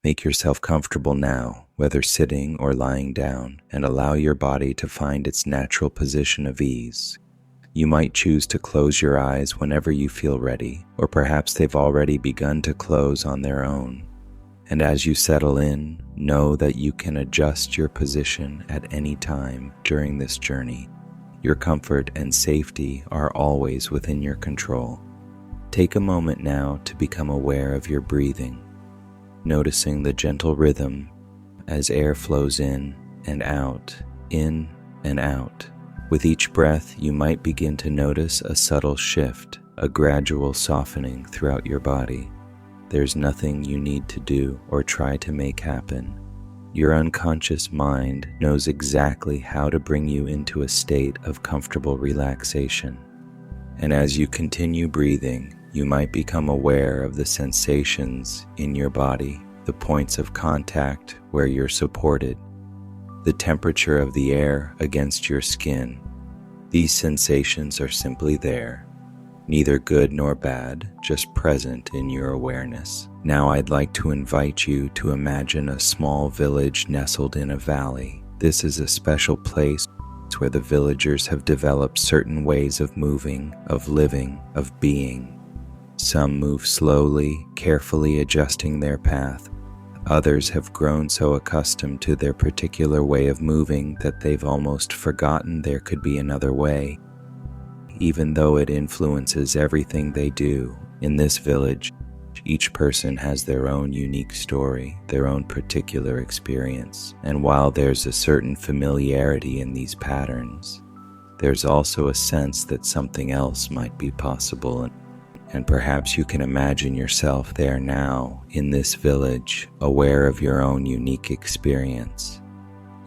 Make yourself comfortable now, whether sitting or lying down, and allow your body to find its natural position of ease. You might choose to close your eyes whenever you feel ready, or perhaps they've already begun to close on their own. And as you settle in, know that you can adjust your position at any time during this journey. Your comfort and safety are always within your control. Take a moment now to become aware of your breathing, noticing the gentle rhythm as air flows in and out, in and out. With each breath, you might begin to notice a subtle shift, a gradual softening throughout your body. There's nothing you need to do or try to make happen. Your unconscious mind knows exactly how to bring you into a state of comfortable relaxation. And as you continue breathing, you might become aware of the sensations in your body, the points of contact where you're supported, the temperature of the air against your skin. These sensations are simply there, neither good nor bad, just present in your awareness. Now I'd like to invite you to imagine a small village nestled in a valley. This is a special place where the villagers have developed certain ways of moving, of living, of being. Some move slowly, carefully adjusting their path. Others have grown so accustomed to their particular way of moving that they've almost forgotten there could be another way, even though it influences everything they do. In this village, each person has their own unique story, their own particular experience, and while there's a certain familiarity in these patterns, there's also a sense that something else might be possible. And perhaps you can imagine yourself there now, in this village, aware of your own unique experience.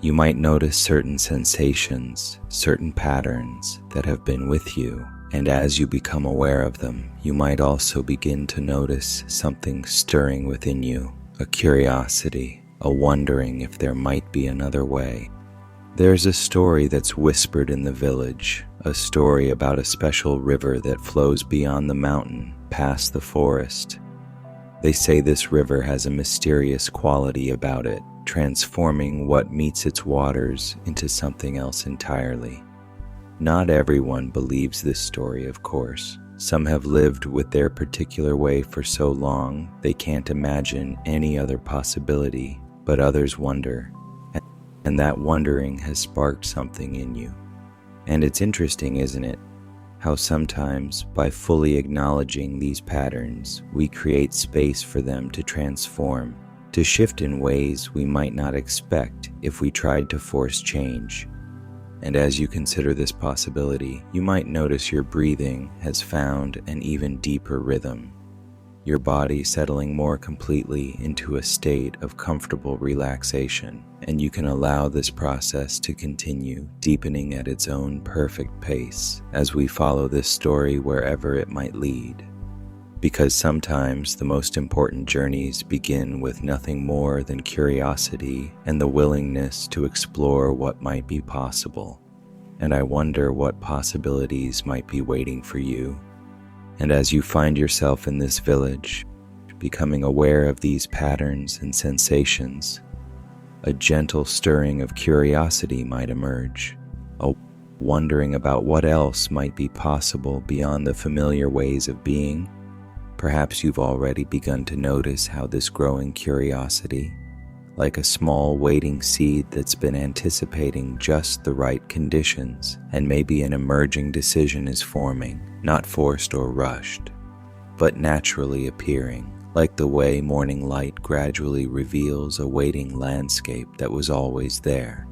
You might notice certain sensations, certain patterns that have been with you, and as you become aware of them, you might also begin to notice something stirring within you, a curiosity, a wondering if there might be another way. There's a story that's whispered in the village, a story about a special river that flows beyond the mountain, past the forest. They say this river has a mysterious quality about it, transforming what meets its waters into something else entirely. Not everyone believes this story, of course. Some have lived with their particular way for so long they can't imagine any other possibility, but others wonder. And that wondering has sparked something in you. And it's interesting, isn't it, how sometimes by fully acknowledging these patterns, we create space for them to transform, to shift in ways we might not expect if we tried to force change. And as you consider this possibility, you might notice your breathing has found an even deeper rhythm, your body settling more completely into a state of comfortable relaxation, and you can allow this process to continue, deepening at its own perfect pace as we follow this story wherever it might lead. Because sometimes the most important journeys begin with nothing more than curiosity and the willingness to explore what might be possible. And I wonder what possibilities might be waiting for you. And as you find yourself in this village, becoming aware of these patterns and sensations, a gentle stirring of curiosity might emerge, a wondering about what else might be possible beyond the familiar ways of being. Perhaps you've already begun to notice how this growing curiosity, like a small waiting seed that's been anticipating just the right conditions, and maybe an emerging decision is forming, not forced or rushed, but naturally appearing, like the way morning light gradually reveals a waiting landscape that was always there.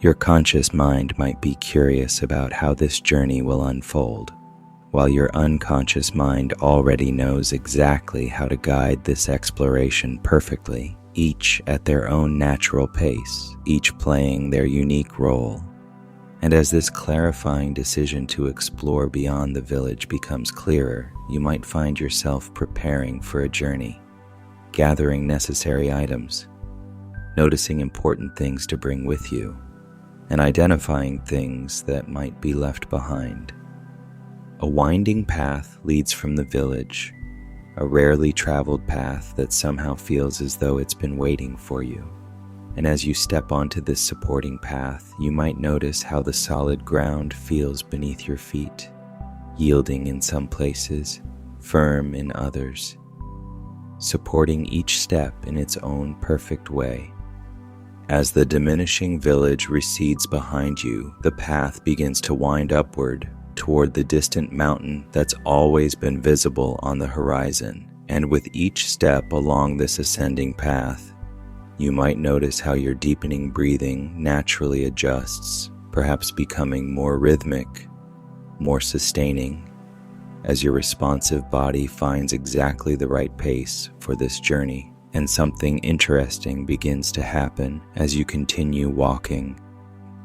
Your conscious mind might be curious about how this journey will unfold, while your unconscious mind already knows exactly how to guide this exploration perfectly, each at their own natural pace, each playing their unique role. And as this clarifying decision to explore beyond the village becomes clearer, you might find yourself preparing for a journey, gathering necessary items, noticing important things to bring with you, and identifying things that might be left behind. A winding path leads from the village, a rarely traveled path that somehow feels as though it's been waiting for you. And as you step onto this supporting path, you might notice how the solid ground feels beneath your feet, yielding in some places, firm in others, supporting each step in its own perfect way. As the diminishing village recedes behind you, the path begins to wind upward toward the distant mountain that's always been visible on the horizon. And with each step along this ascending path, you might notice how your deepening breathing naturally adjusts, perhaps becoming more rhythmic, more sustaining, as your responsive body finds exactly the right pace for this journey. And something interesting begins to happen as you continue walking.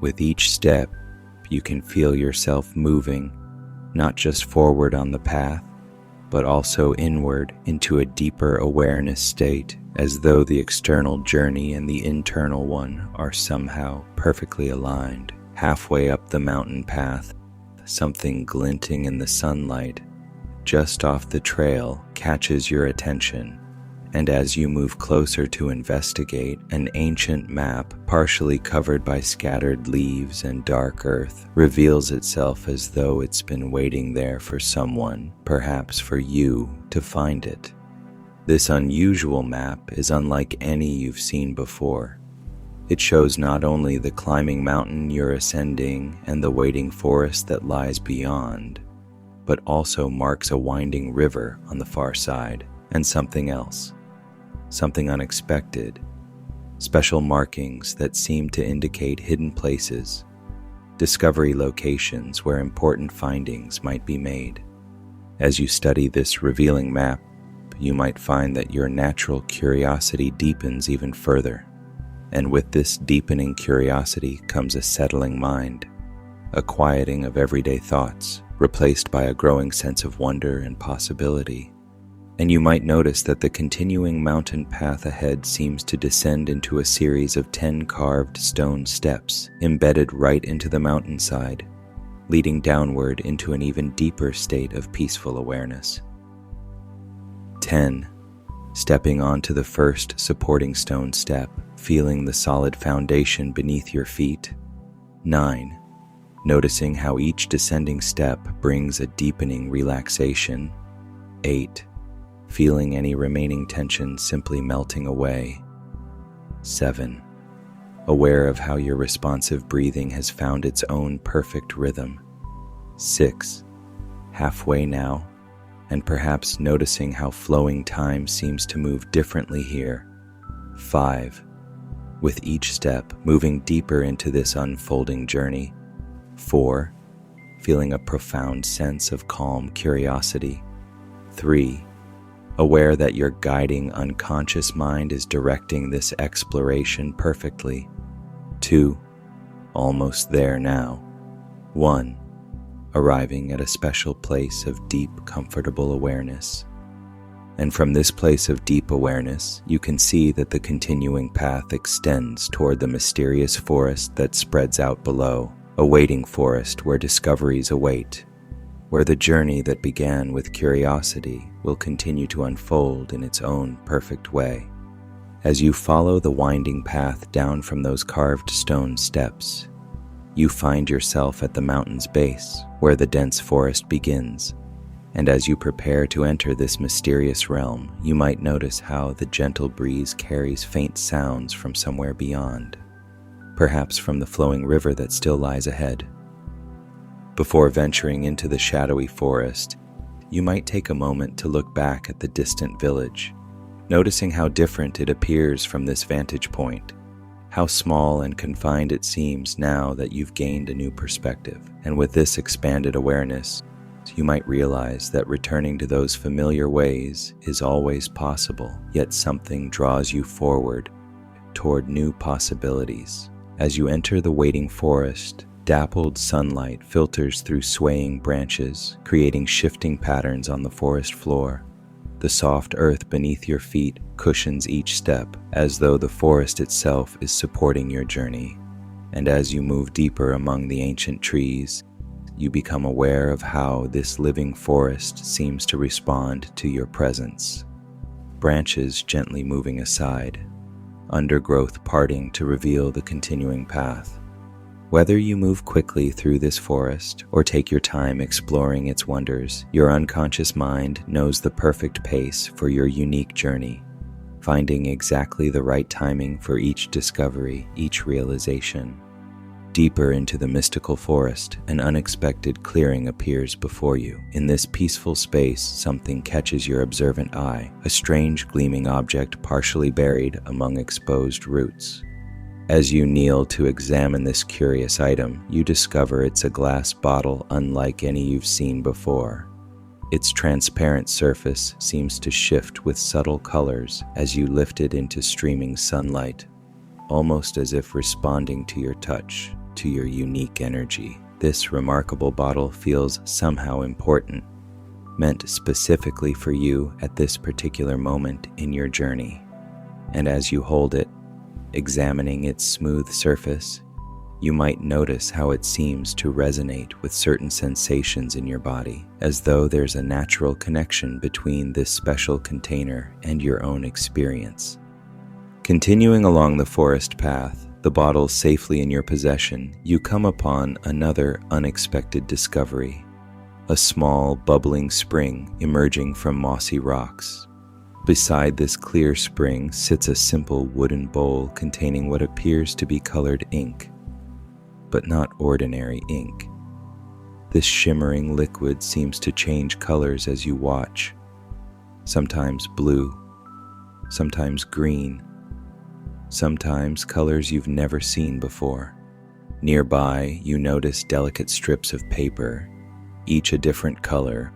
With each step, you can feel yourself moving, not just forward on the path, but also inward into a deeper awareness state, as though the external journey and the internal one are somehow perfectly aligned. Halfway up the mountain path, something glinting in the sunlight just off the trail catches your attention. And as you move closer to investigate, an ancient map, partially covered by scattered leaves and dark earth, reveals itself as though it's been waiting there for someone, perhaps for you, to find it. This unusual map is unlike any you've seen before. It shows not only the climbing mountain you're ascending and the waiting forest that lies beyond, but also marks a winding river on the far side, and something else. Something unexpected, special markings that seem to indicate hidden places, discovery locations where important findings might be made. As you study this revealing map, you might find that your natural curiosity deepens even further. And with this deepening curiosity comes a settling mind, a quieting of everyday thoughts, replaced by a growing sense of wonder and possibility. And you might notice that the continuing mountain path ahead seems to descend into a series of 10 carved stone steps embedded right into the mountainside, leading downward into an even deeper state of peaceful awareness. 10. Stepping onto the first supporting stone step, feeling the solid foundation beneath your feet. 9. Noticing how each descending step brings a deepening relaxation. 8. Feeling any remaining tension simply melting away. 7. Aware of how your responsive breathing has found its own perfect rhythm. 6. Halfway now, and perhaps noticing how flowing time seems to move differently here. 5. With each step, moving deeper into this unfolding journey. 4. Feeling a profound sense of calm curiosity. 3. Aware that your guiding unconscious mind is directing this exploration perfectly. 2. Almost there now. 1. Arriving at a special place of deep, comfortable awareness. And from this place of deep awareness, you can see that the continuing path extends toward the mysterious forest that spreads out below, a waiting forest where discoveries await, where the journey that began with curiosity will continue to unfold in its own perfect way. As you follow the winding path down from those carved stone steps, you find yourself at the mountain's base, where the dense forest begins. And as you prepare to enter this mysterious realm, you might notice how the gentle breeze carries faint sounds from somewhere beyond, perhaps from the flowing river that still lies ahead. Before venturing into the shadowy forest, you might take a moment to look back at the distant village, noticing how different it appears from this vantage point, how small and confined it seems now that you've gained a new perspective. And with this expanded awareness, you might realize that returning to those familiar ways is always possible, yet something draws you forward toward new possibilities. As you enter the waiting forest, dappled sunlight filters through swaying branches, creating shifting patterns on the forest floor. The soft earth beneath your feet cushions each step, as though the forest itself is supporting your journey. And as you move deeper among the ancient trees, you become aware of how this living forest seems to respond to your presence. Branches gently moving aside, undergrowth parting to reveal the continuing path. Whether you move quickly through this forest or take your time exploring its wonders, your unconscious mind knows the perfect pace for your unique journey, finding exactly the right timing for each discovery, each realization. Deeper into the mystical forest, an unexpected clearing appears before you. In this peaceful space, something catches your observant eye, a strange gleaming object partially buried among exposed roots. As you kneel to examine this curious item, you discover it's a glass bottle unlike any you've seen before. Its transparent surface seems to shift with subtle colors as you lift it into streaming sunlight, almost as if responding to your touch, to your unique energy. This remarkable bottle feels somehow important, meant specifically for you at this particular moment in your journey. And as you hold it, examining its smooth surface, you might notice how it seems to resonate with certain sensations in your body, as though there's a natural connection between this special container and your own experience. Continuing along the forest path, the bottle safely in your possession, you come upon another unexpected discovery, a small, bubbling spring emerging from mossy rocks. Beside this clear spring sits a simple wooden bowl containing what appears to be colored ink, but not ordinary ink. This shimmering liquid seems to change colors as you watch, sometimes blue, sometimes green, sometimes colors you've never seen before. Nearby, you notice delicate strips of paper, each a different color,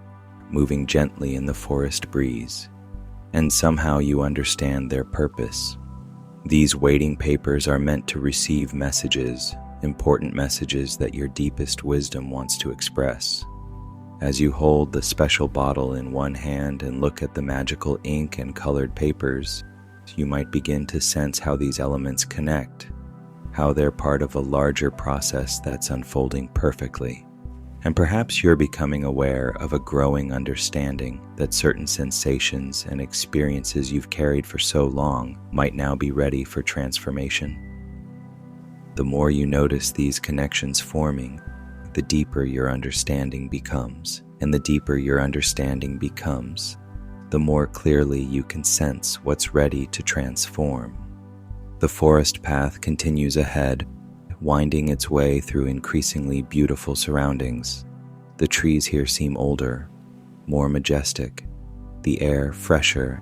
moving gently in the forest breeze. And somehow you understand their purpose. These waiting papers are meant to receive messages, important messages that your deepest wisdom wants to express. As you hold the special bottle in one hand and look at the magical ink and colored papers, you might begin to sense how these elements connect, how they're part of a larger process that's unfolding perfectly. And perhaps you're becoming aware of a growing understanding that certain sensations and experiences you've carried for so long might now be ready for transformation. The more you notice these connections forming, the deeper your understanding becomes. And the deeper your understanding becomes, the more clearly you can sense what's ready to transform. The forest path continues ahead, winding its way through increasingly beautiful surroundings. The trees here seem older, more majestic, the air fresher,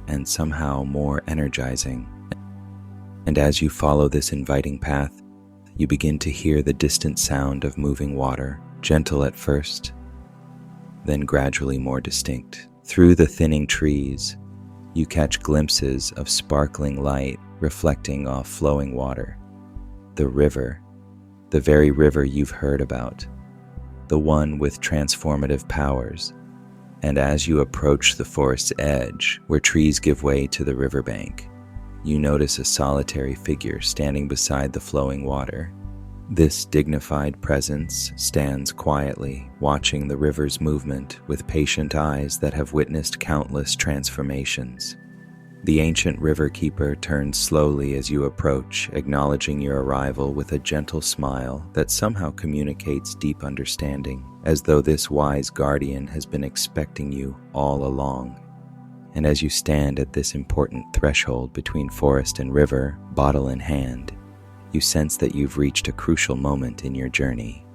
and somehow more energizing. And as you follow this inviting path, you begin to hear the distant sound of moving water, gentle at first, then gradually more distinct. Through the thinning trees, you catch glimpses of sparkling light reflecting off flowing water. The river, the very river you've heard about, the one with transformative powers. And as you approach the forest's edge, where trees give way to the riverbank, you notice a solitary figure standing beside the flowing water. This dignified presence stands quietly, watching the river's movement with patient eyes that have witnessed countless transformations. The ancient river keeper turns slowly as you approach, acknowledging your arrival with a gentle smile that somehow communicates deep understanding, as though this wise guardian has been expecting you all along. And as you stand at this important threshold between forest and river, bottle in hand, you sense that you've reached a crucial moment in your journey,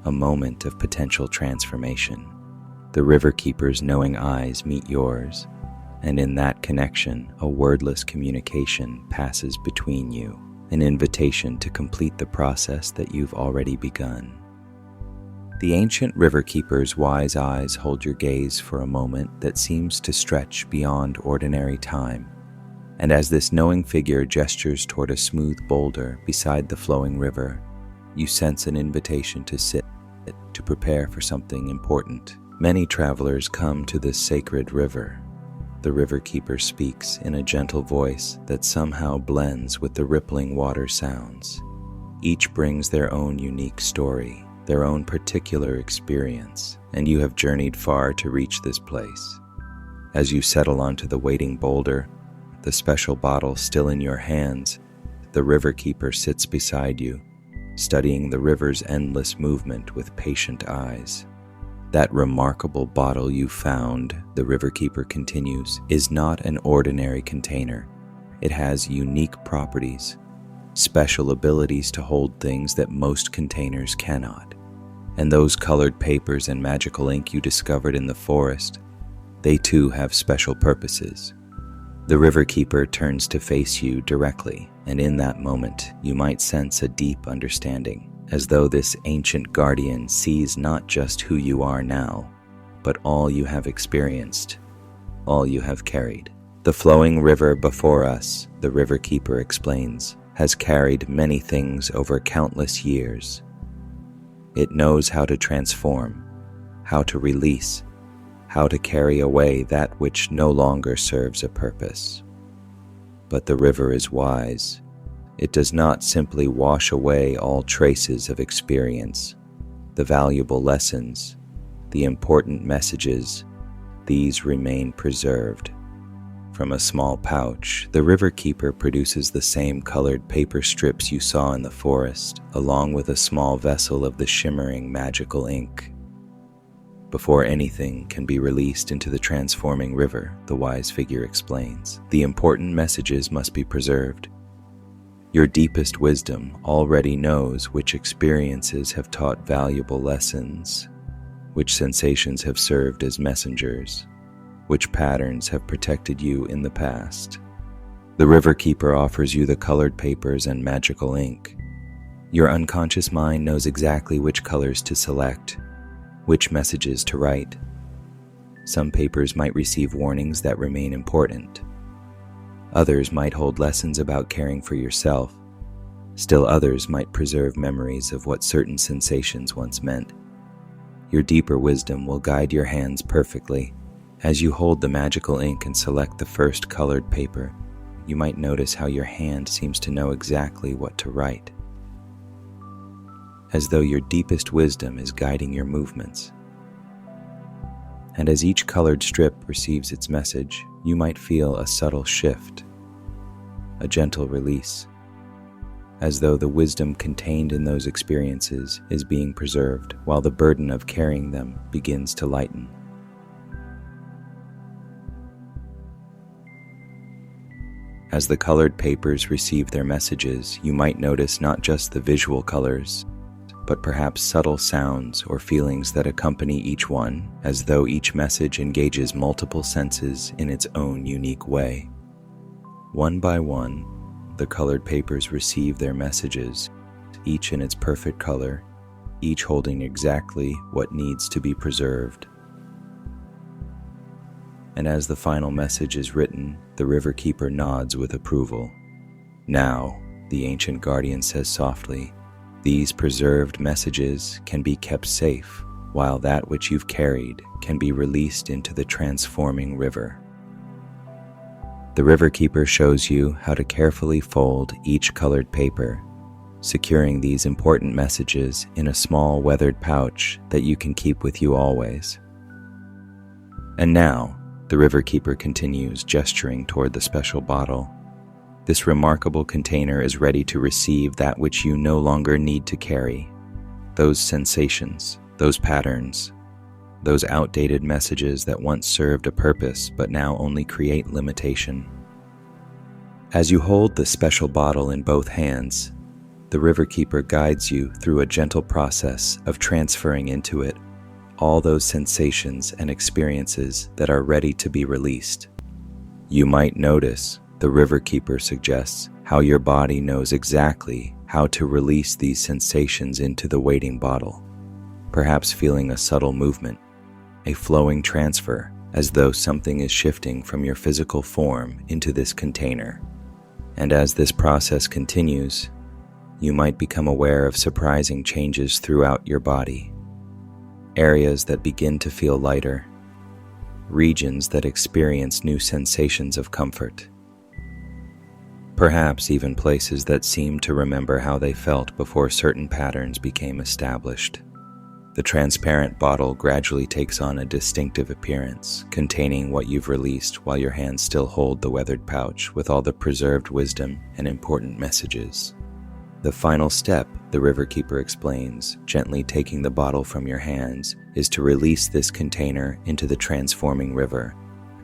a moment of potential transformation. The river keeper's knowing eyes meet yours, and in that connection, a wordless communication passes between you, an invitation to complete the process that you've already begun. The ancient river keeper's wise eyes hold your gaze for a moment that seems to stretch beyond ordinary time. And as this knowing figure gestures toward a smooth boulder beside the flowing river, you sense an invitation to sit, to prepare for something important. Many travelers come to this sacred river. The river keeper speaks in a gentle voice that somehow blends with the rippling water sounds. Each brings their own unique story, their own particular experience, and you have journeyed far to reach this place. As you settle onto the waiting boulder, the special bottle still in your hands, the river keeper sits beside you, studying the river's endless movement with patient eyes. That remarkable bottle you found, the river keeper continues, is not an ordinary container. It has unique properties, special abilities to hold things that most containers cannot. And those colored papers and magical ink you discovered in the forest, they too have special purposes. The river keeper turns to face you directly, and in that moment you might sense a deep understanding, as though this ancient guardian sees not just who you are now, but all you have experienced, all you have carried. The flowing river before us, the river keeper explains, has carried many things over countless years. It knows how to transform, how to release, how to carry away that which no longer serves a purpose. But the river is wise. It does not simply wash away all traces of experience. The valuable lessons, the important messages, these remain preserved. From a small pouch, the river keeper produces the same colored paper strips you saw in the forest, along with a small vessel of the shimmering magical ink. Before anything can be released into the transforming river, the wise figure explains, the important messages must be preserved. Your deepest wisdom already knows which experiences have taught valuable lessons, which sensations have served as messengers, which patterns have protected you in the past. The river keeper offers you the colored papers and magical ink. Your unconscious mind knows exactly which colors to select, which messages to write. Some papers might receive warnings that remain important. Others might hold lessons about caring for yourself. Still others might preserve memories of what certain sensations once meant. Your deeper wisdom will guide your hands perfectly. As you hold the magical ink and select the first colored paper, you might notice how your hand seems to know exactly what to write, as though your deepest wisdom is guiding your movements. And as each colored strip receives its message, you might feel a subtle shift, a gentle release, as though the wisdom contained in those experiences is being preserved, while the burden of carrying them begins to lighten. As the colored papers receive their messages, you might notice not just the visual colors, but perhaps subtle sounds or feelings that accompany each one, as though each message engages multiple senses in its own unique way. One by one, the colored papers receive their messages, each in its perfect color, each holding exactly what needs to be preserved. And as the final message is written, the river keeper nods with approval. Now, the ancient guardian says softly, these preserved messages can be kept safe, while that which you've carried can be released into the transforming river. The river keeper shows you how to carefully fold each colored paper, securing these important messages in a small weathered pouch that you can keep with you always. And now, the river keeper continues, gesturing toward the special bottle. This remarkable container is ready to receive that which you no longer need to carry. Those sensations, those patterns, those outdated messages that once served a purpose but now only create limitation. As you hold the special bottle in both hands, the river keeper guides you through a gentle process of transferring into it all those sensations and experiences that are ready to be released. You might notice, the river keeper suggests, how your body knows exactly how to release these sensations into the waiting bottle, perhaps feeling a subtle movement, a flowing transfer, as though something is shifting from your physical form into this container. And as this process continues, you might become aware of surprising changes throughout your body. Areas that begin to feel lighter, regions that experience new sensations of comfort, perhaps even places that seem to remember how they felt before certain patterns became established. The transparent bottle gradually takes on a distinctive appearance, containing what you've released while your hands still hold the weathered pouch with all the preserved wisdom and important messages. The final step, the river keeper explains, gently taking the bottle from your hands, is to release this container into the transforming river.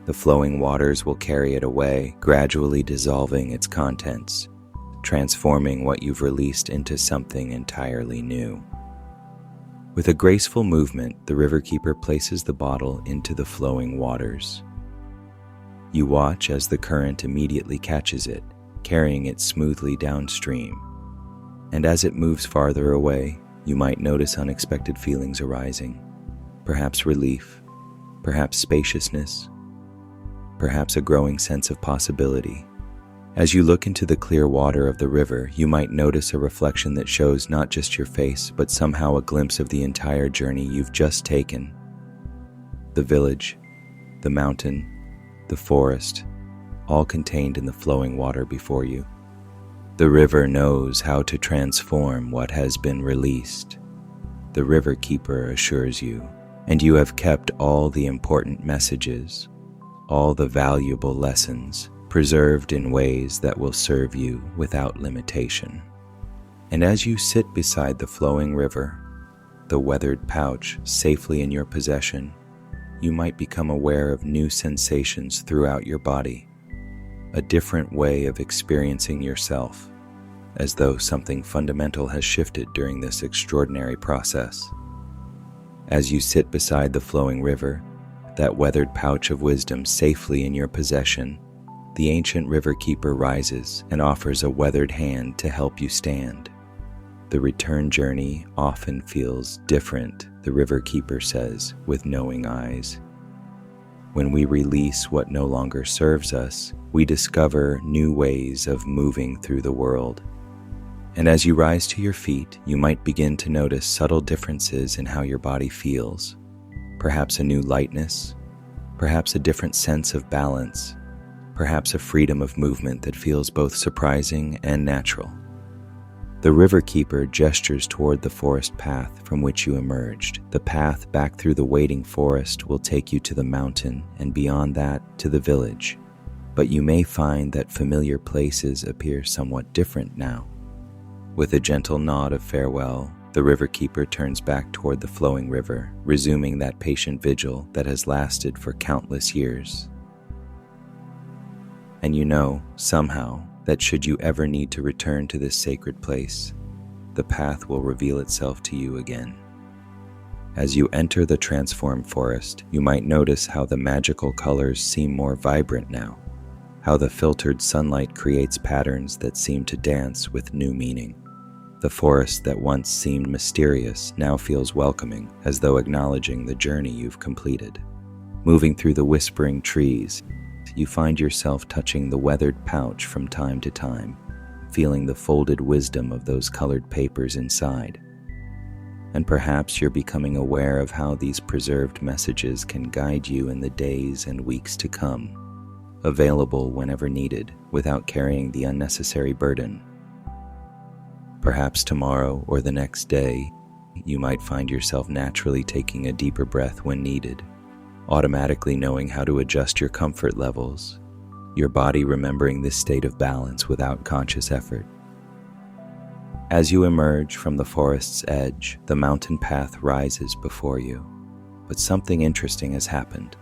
The flowing waters will carry it away, gradually dissolving its contents, transforming what you've released into something entirely new. With a graceful movement, the river keeper places the bottle into the flowing waters. You watch as the current immediately catches it, carrying it smoothly downstream. And as it moves farther away, you might notice unexpected feelings arising. Perhaps relief, perhaps spaciousness, perhaps a growing sense of possibility. As you look into the clear water of the river, you might notice a reflection that shows not just your face, but somehow a glimpse of the entire journey you've just taken. The village, the mountain, the forest, all contained in the flowing water before you. The river knows how to transform what has been released. The river keeper assures you, and you have kept all the important messages, all the valuable lessons, preserved in ways that will serve you without limitation. And as you sit beside the flowing river, the weathered pouch safely in your possession, you might become aware of new sensations throughout your body, a different way of experiencing yourself, as though something fundamental has shifted during this extraordinary process. As you sit beside the flowing river, that weathered pouch of wisdom safely in your possession, the ancient river keeper rises and offers a weathered hand to help you stand. The return journey often feels different, the river keeper says with knowing eyes. When we release what no longer serves us, we discover new ways of moving through the world. And as you rise to your feet, you might begin to notice subtle differences in how your body feels. Perhaps a new lightness, perhaps a different sense of balance, perhaps a freedom of movement that feels both surprising and natural. The river keeper gestures toward the forest path from which you emerged. The path back through the waiting forest will take you to the mountain and beyond that to the village. But you may find that familiar places appear somewhat different now. With a gentle nod of farewell, the river keeper turns back toward the flowing river, resuming that patient vigil that has lasted for countless years. And you know, somehow, that should you ever need to return to this sacred place, the path will reveal itself to you again. As you enter the transformed forest, you might notice how the magical colors seem more vibrant now, how the filtered sunlight creates patterns that seem to dance with new meaning. The forest that once seemed mysterious now feels welcoming, as though acknowledging the journey you've completed. Moving through the whispering trees, you find yourself touching the weathered pouch from time to time, feeling the folded wisdom of those colored papers inside. And perhaps you're becoming aware of how these preserved messages can guide you in the days and weeks to come, available whenever needed without carrying the unnecessary burden. Perhaps tomorrow or the next day, you might find yourself naturally taking a deeper breath when needed, automatically knowing how to adjust your comfort levels, your body remembering this state of balance without conscious effort. As you emerge from the forest's edge, the mountain path rises before you, but something interesting has happened.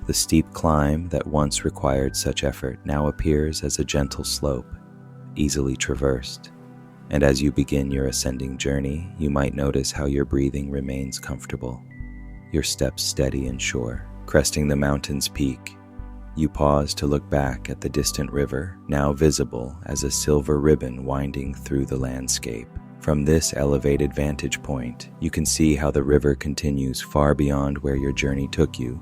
The steep climb that once required such effort now appears as a gentle slope, easily traversed. And as you begin your ascending journey, you might notice how your breathing remains comfortable, your steps steady and sure. Cresting the mountain's peak, you pause to look back at the distant river, now visible as a silver ribbon winding through the landscape. From this elevated vantage point, you can see how the river continues far beyond where your journey took you,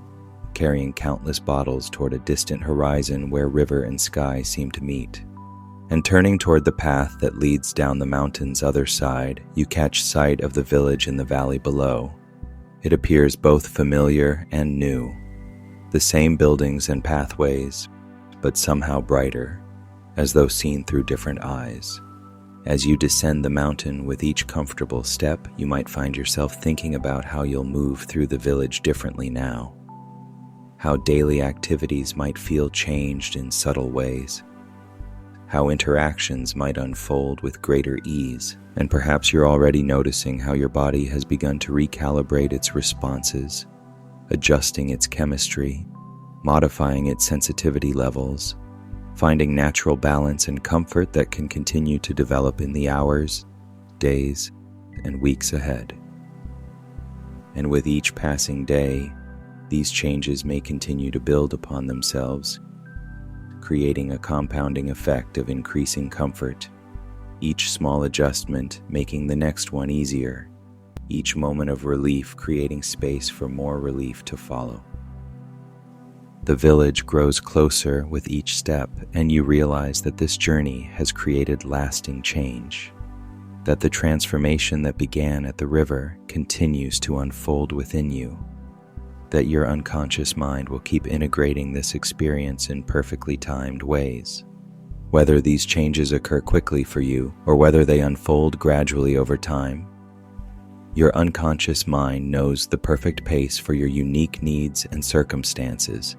carrying countless bottles toward a distant horizon where river and sky seem to meet. And turning toward the path that leads down the mountain's other side, you catch sight of the village in the valley below. It appears both familiar and new. The same buildings and pathways, but somehow brighter, as though seen through different eyes. As you descend the mountain with each comfortable step, you might find yourself thinking about how you'll move through the village differently now, how daily activities might feel changed in subtle ways, how interactions might unfold with greater ease, and perhaps you're already noticing how your body has begun to recalibrate its responses, adjusting its chemistry, modifying its sensitivity levels, finding natural balance and comfort that can continue to develop in the hours, days, and weeks ahead. And with each passing day, these changes may continue to build upon themselves, creating a compounding effect of increasing comfort, each small adjustment making the next one easier, each moment of relief creating space for more relief to follow. The village grows closer with each step, and you realize that this journey has created lasting change, that the transformation that began at the river continues to unfold within you, that your unconscious mind will keep integrating this experience in perfectly timed ways. Whether these changes occur quickly for you or whether they unfold gradually over time, your unconscious mind knows the perfect pace for your unique needs and circumstances.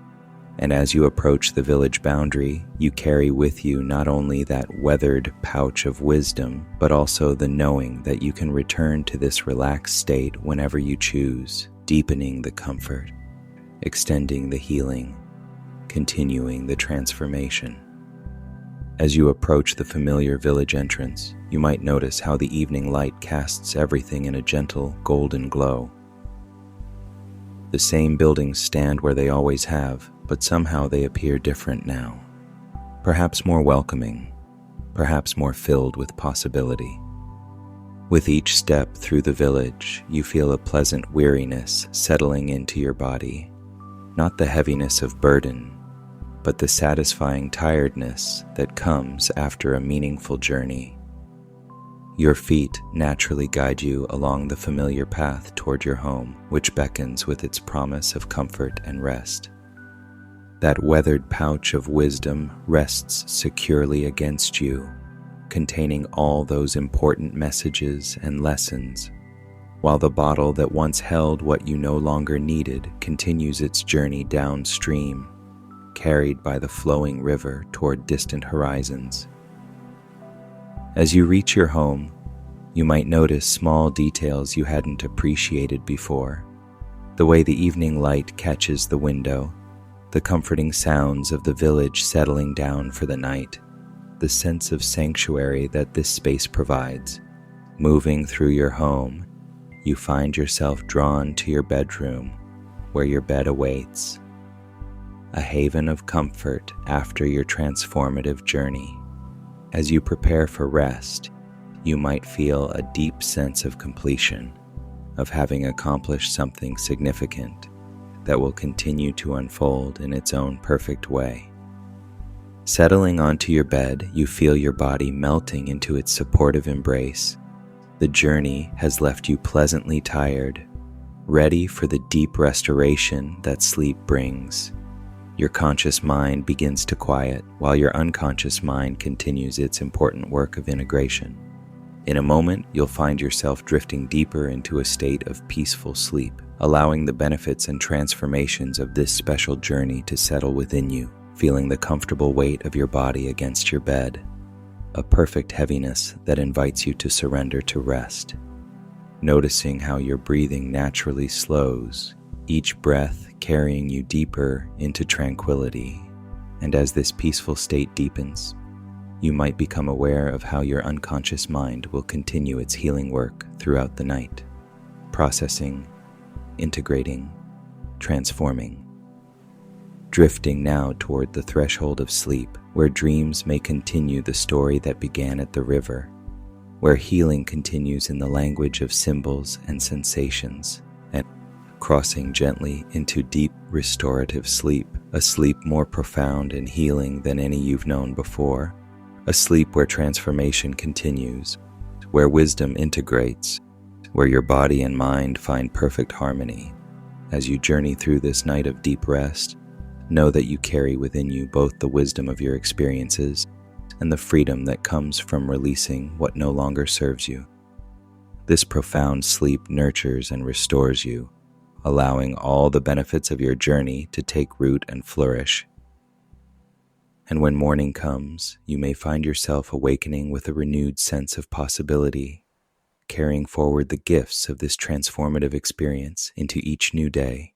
And as you approach the village boundary, you carry with you not only that weathered pouch of wisdom, but also the knowing that you can return to this relaxed state whenever you choose, deepening the comfort, extending the healing, continuing the transformation. As you approach the familiar village entrance, you might notice how the evening light casts everything in a gentle, golden glow. The same buildings stand where they always have, but somehow they appear different now. Perhaps more welcoming, perhaps more filled with possibility. With each step through the village, you feel a pleasant weariness settling into your body, not the heaviness of burden, but the satisfying tiredness that comes after a meaningful journey. Your feet naturally guide you along the familiar path toward your home, which beckons with its promise of comfort and rest. That weathered pouch of wisdom rests securely against you, containing all those important messages and lessons, while the bottle that once held what you no longer needed continues its journey downstream, carried by the flowing river toward distant horizons. As you reach your home, you might notice small details you hadn't appreciated before. The way the evening light catches the window, the comforting sounds of the village settling down for the night, the sense of sanctuary that this space provides. Moving through your home, you find yourself drawn to your bedroom, where your bed awaits, a haven of comfort after your transformative journey. As you prepare for rest, you might feel a deep sense of completion, of having accomplished something significant that will continue to unfold in its own perfect way. Settling onto your bed, you feel your body melting into its supportive embrace. The journey has left you pleasantly tired, ready for the deep restoration that sleep brings. Your conscious mind begins to quiet, while your unconscious mind continues its important work of integration. In a moment, you'll find yourself drifting deeper into a state of peaceful sleep, allowing the benefits and transformations of this special journey to settle within you, feeling the comfortable weight of your body against your bed, a perfect heaviness that invites you to surrender to rest. Noticing how your breathing naturally slows, each breath carrying you deeper into tranquility. And as this peaceful state deepens, you might become aware of how your unconscious mind will continue its healing work throughout the night, processing, integrating, transforming. Drifting now toward the threshold of sleep, where dreams may continue the story that began at the river, where healing continues in the language of symbols and sensations, and crossing gently into deep restorative sleep, a sleep more profound and healing than any you've known before, a sleep where transformation continues, where wisdom integrates, where your body and mind find perfect harmony. As you journey through this night of deep rest, know that you carry within you both the wisdom of your experiences and the freedom that comes from releasing what no longer serves you. This profound sleep nurtures and restores you, allowing all the benefits of your journey to take root and flourish. And when morning comes, you may find yourself awakening with a renewed sense of possibility, carrying forward the gifts of this transformative experience into each new day.